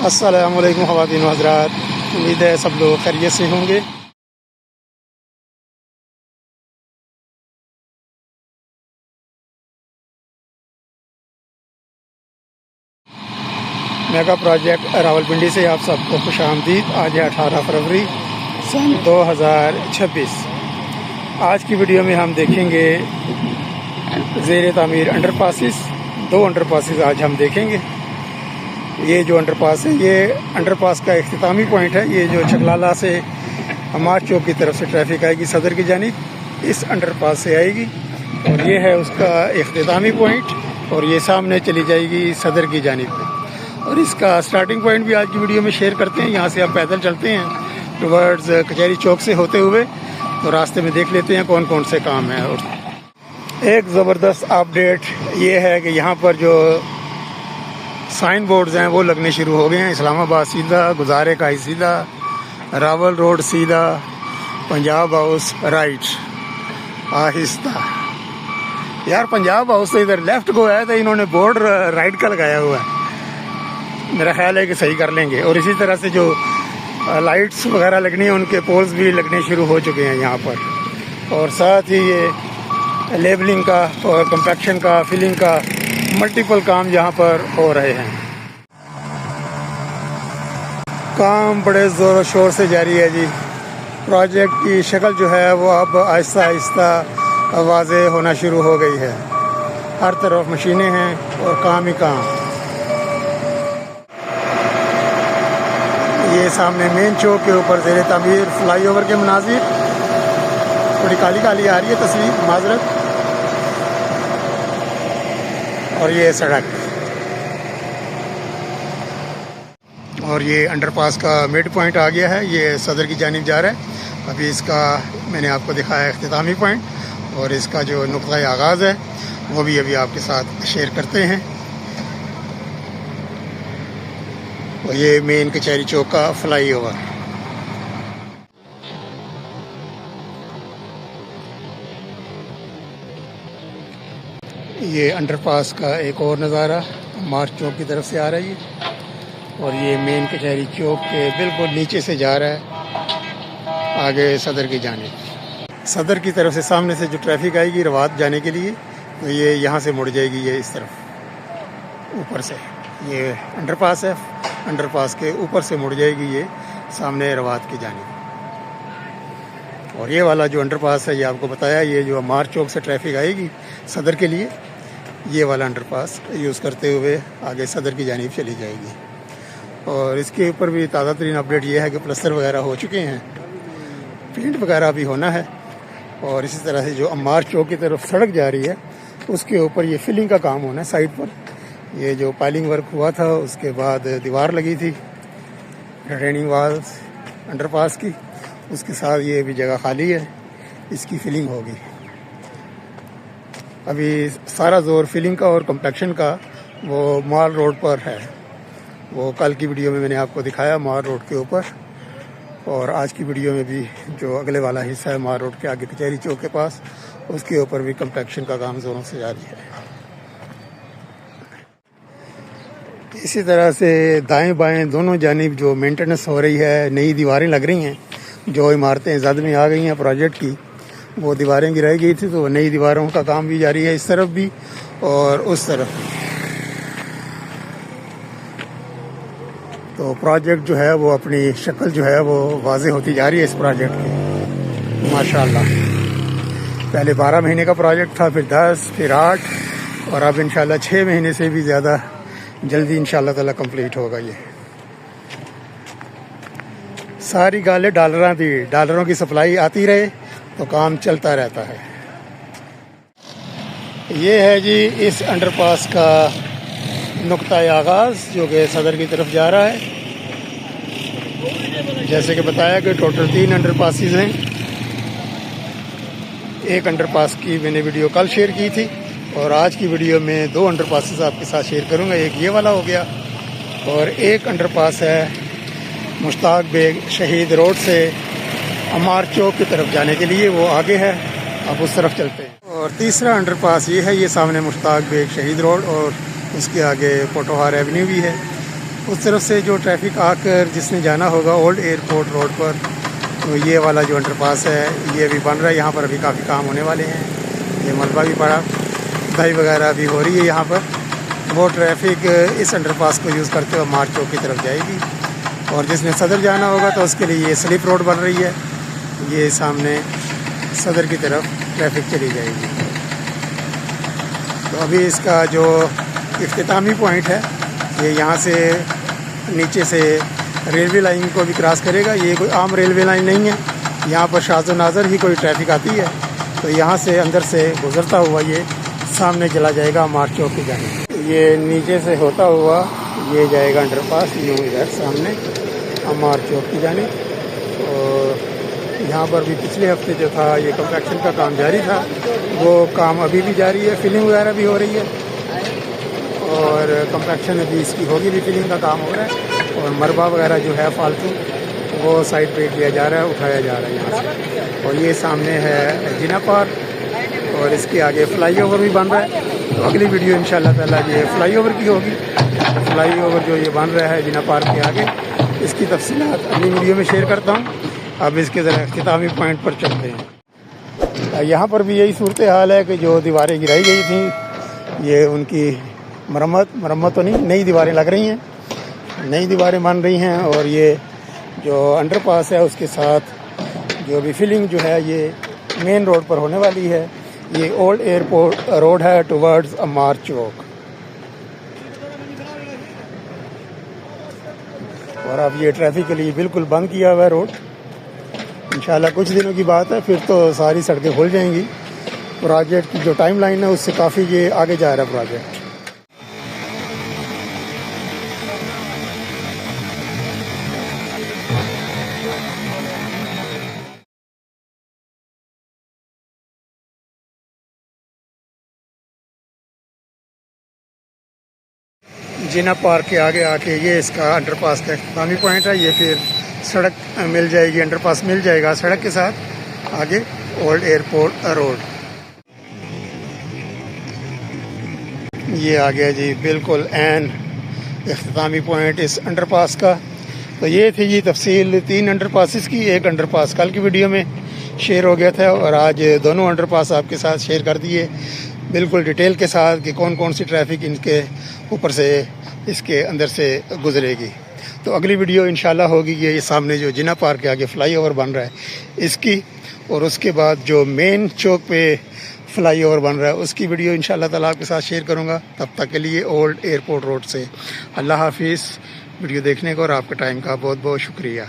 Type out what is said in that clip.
अस्सलामुअलैकुम ख़वातीन व हज़रात, उम्मीद है सब लोग खैरियत से होंगे। मेगा प्रोजेक्ट रावलपिंडी से आप सबको खुशामदीद। आज है 18 फरवरी सन 2026। आज की वीडियो में हम देखेंगे ज़ेर तामीर अंडरपासिस। 2 अंडरपासिस आज हम देखेंगे। ये जो अंडरपास है, ये अंडरपास का इख्तितामी पॉइंट है। ये जो छकलाला से हमार चौक की तरफ से ट्रैफिक आएगी सदर की जानिब, इस अंडरपास से आएगी और ये है उसका इख्तितामी पॉइंट। और ये सामने चली जाएगी सदर की जानिब। और इसका स्टार्टिंग पॉइंट भी आज की वीडियो में शेयर करते हैं। यहाँ से आप पैदल चलते हैं टुवर्ड्स कचहरी चौक से होते हुए, तो रास्ते में देख लेते हैं कौन कौन से काम है। और एक ज़बरदस्त अपडेट ये है कि यहाँ पर जो साइन बोर्ड्स हैं वो लगने शुरू हो गए हैं। इस्लामाबाद सीधा, गुजारे का ही सीधा, रावल रोड सीधा, पंजाब हाउस राइट, आहिस्ता। यार पंजाब हाउस से इधर लेफ्ट को है, तो इन्होंने बोर्ड राइट का लगाया हुआ है। मेरा ख्याल है कि सही कर लेंगे। और इसी तरह से जो लाइट्स वगैरह लगनी है, उनके पोल्स भी लगने शुरू हो चुके हैं यहाँ पर। और साथ ही ये लेबलिंग का और कंपैक्शन का, फिलिंग का मल्टीपल काम यहाँ पर हो रहे हैं। काम बड़े ज़ोर शोर से जारी है जी। प्रोजेक्ट की शक्ल जो है वो अब आहिस्ता आहिस्ता वाज़े होना शुरू हो गई है। हर तरफ मशीनें हैं और काम ही काम। ये सामने मेन चौक के ऊपर ज़ेर तामीर फ्लाईओवर के मनाज़िर। थोड़ी काली काली आ रही है तस्वीर, माजरत। और ये सड़क और ये अंडरपास का मिड पॉइंट आ गया है। ये सदर की जानिब जा रहा है। अभी इसका मैंने आपको दिखाया इख्तितामी पॉइंट, और इसका जो नुक्ता आगाज़ है वो भी अभी आपके साथ शेयर करते हैं। और ये मेन कचहरी चौक का फ्लाई ओवर। ये अंडरपास का एक और नज़ारा मार्च चौक की तरफ से आ रही है। और ये मेन कचहरी चौक के बिल्कुल नीचे से जा रहा है आगे सदर की जानिब। सदर की तरफ से सामने से जो ट्रैफिक आएगी रवात जाने के लिए, तो ये यहाँ से मुड़ जाएगी। ये इस तरफ ऊपर से ये अंडरपास है, अंडरपास के ऊपर से मुड़ जाएगी ये सामने रवात की जानिब। और ये वाला जो अंडरपास है, ये आपको बताया, ये जो मार चौक से ट्रैफिक आएगी सदर के लिए, ये वाला अंडरपास यूज़ करते हुए आगे सदर की जानिब चली जाएगी। और इसके ऊपर भी ताज़ा तरीन अपडेट ये है कि प्लस्तर वगैरह हो चुके हैं, पेंट वगैरह भी होना है। और इसी तरह से जो अम्मार चौक की तरफ सड़क जा रही है, उसके ऊपर ये फिलिंग का काम होना है साइड पर। ये जो पाइलिंग वर्क हुआ था, उसके बाद दीवार लगी थी रिटेनिंग वाल्स अंडरपास की, उसके साथ ये भी जगह खाली है, इसकी फिलिंग होगी। अभी सारा जोर फिलिंग का और कंपैक्शन का वो माल रोड पर है। वो कल की वीडियो में मैंने आपको दिखाया माल रोड के ऊपर, और आज की वीडियो में भी जो अगले वाला हिस्सा है माल रोड के आगे कचहरी चौक के पास, उसके ऊपर भी कंपैक्शन का काम जोरों से जारी है। इसी तरह से दाएं बाएं दोनों जानिब जो मेंटेनेंस हो रही है, नई दीवारें लग रही हैं। जो इमारतें जद में आ गई हैं प्रोजेक्ट की, वो दीवारें गिराई गई थी, तो नई दीवारों का काम भी जारी है इस तरफ भी और उस तरफ। तो प्रोजेक्ट जो है वो अपनी शक्ल जो है वो वाज़े होती जा रही है इस प्रोजेक्ट की, माशाल्लाह। पहले 12 महीने का प्रोजेक्ट था, फिर 10, फिर 8, और अब इंशाल्लाह 6 महीने से भी ज़्यादा जल्दी इंशाल्लाह ताला कंप्लीट होगा। ये सारी गालें डॉलरों की, डॉलरों की सप्लाई आती रहे तो काम चलता रहता है। ये है जी इस अंडरपास का नुक्ता आगाज़ जो कि सदर की तरफ जा रहा है। जैसे कि बताया कि टोटल 3 अंडरपासिस हैं। एक अंडरपास की मैंने वीडियो कल शेयर की थी, और आज की वीडियो में 2 अंडरपासिस आपके साथ शेयर करूंगा। एक ये वाला हो गया, और एक अंडरपास है मुश्ताक बेग शहीद रोड से अमार चौक की तरफ जाने के लिए, वो आगे है, अब उस तरफ चलते हैं। और तीसरा अंडरपास ये है, ये सामने मुश्ताक बेग शहीद रोड, और उसके आगे पोटोहार एवेन्यू भी है। उस तरफ से जो ट्रैफिक आकर जिसने जाना होगा ओल्ड एयरपोर्ट रोड पर, तो ये वाला जो अंडरपास है ये अभी बन रहा है। यहाँ पर अभी काफ़ी काम होने वाले हैं। ये मलबा भी पड़ा, खुदाई वगैरह भी हो रही है यहाँ पर। वो ट्रैफिक इस अंडरपास को यूज़ करते हुए मार्च चौक की तरफ जाएगी, और जिसने सदर जाना होगा तो उसके लिए ये स्लिप रोड बन रही है। ये सामने सदर की तरफ ट्रैफिक चली जाएगी। तो अभी इसका जो इख्तितामी पॉइंट है ये यहाँ से नीचे से रेलवे लाइन को भी क्रॉस करेगा। ये कोई आम रेलवे लाइन नहीं है, यहाँ पर शाज़ो नाज़र ही कोई ट्रैफिक आती है। तो यहाँ से अंदर से गुज़रता हुआ ये सामने चला जाएगा मार्च चौक की जानिब। ये नीचे से होता हुआ ये जाएगा अंडरपास यूँ इधर सामने मार्च चौक की जानिब। और यहाँ पर भी पिछले हफ्ते जो था ये कंस्ट्रक्शन का काम जारी था, वो काम अभी भी जारी है। फिलिंग वगैरह भी हो रही है और कंस्ट्रक्शन अभी इसकी होगी भी, फिलिंग का काम हो रहा है। और मरबा वगैरह जो है फालतू वो साइड पे किया जा रहा है, उठाया जा रहा है यहाँ से। और ये सामने है जिना पार्क और इसके आगे फ्लाईओवर भी बन रहा है। तो अगली वीडियो इंशाल्लाह ताला ये फ्लाईओवर की होगी। फ्लाईओवर जो ये बन रहा है जिना पार्क के आगे, इसकी तफसीलात अगली वीडियो में शेयर करता हूँ। अब इसके ज़रा इख्तितामी पॉइंट पर चलते हैं। यहाँ पर भी यही सूरत हाल है कि जो दीवारें गिराई गई थी ये उनकी मरम्मत तो नहीं, नई दीवारें लग रही हैं, नई दीवारें बन रही हैं। और ये जो अंडरपास है उसके साथ जो भी फिलिंग जो है ये मेन रोड पर होने वाली है। ये ओल्ड एयरपोर्ट रोड है टुवर्ड्स मार्च चौक। और अब ये ट्रैफिक के लिए बिल्कुल बंद किया हुआ है रोड। इंशाल्लाह कुछ दिनों की बात है, फिर तो सारी सड़कें खुल जाएंगी। प्रोजेक्ट की जो टाइम लाइन है उससे काफ़ी ये आगे जा रहा है प्रोजेक्ट। जिना पार्क के आगे आके ये इसका अंडरपास का इख्तितामी पॉइंट है। ये फिर सड़क मिल जाएगी, अंडरपास मिल जाएगा सड़क के साथ आगे ओल्ड एयरपोर्ट रोड। ये आ गया जी बिल्कुल एन इख्तितामी पॉइंट इस अंडरपास का। तो ये थी जी तफसील 3 अंडरपासिस की। एक अंडरपास कल की वीडियो में शेयर हो गया था और आज दोनों अंडरपास आपके साथ शेयर कर दिए बिल्कुल डिटेल के साथ कि कौन कौन सी ट्रैफिक इनके ऊपर से इसके अंदर से गुजरेगी। तो अगली वीडियो इंशाल्लाह होगी ये सामने जो जिना पार्क के आगे फ्लाईओवर बन रहा है इसकी, और उसके बाद जो मेन चौक पे फ्लाईओवर बन रहा है उसकी वीडियो इंशाल्लाह ताला आपके साथ शेयर करूँगा। तब तक के लिए ओल्ड एयरपोर्ट रोड से अल्लाह हाफिज़। वीडियो देखने को और आपके टाइम का बहुत बहुत शुक्रिया।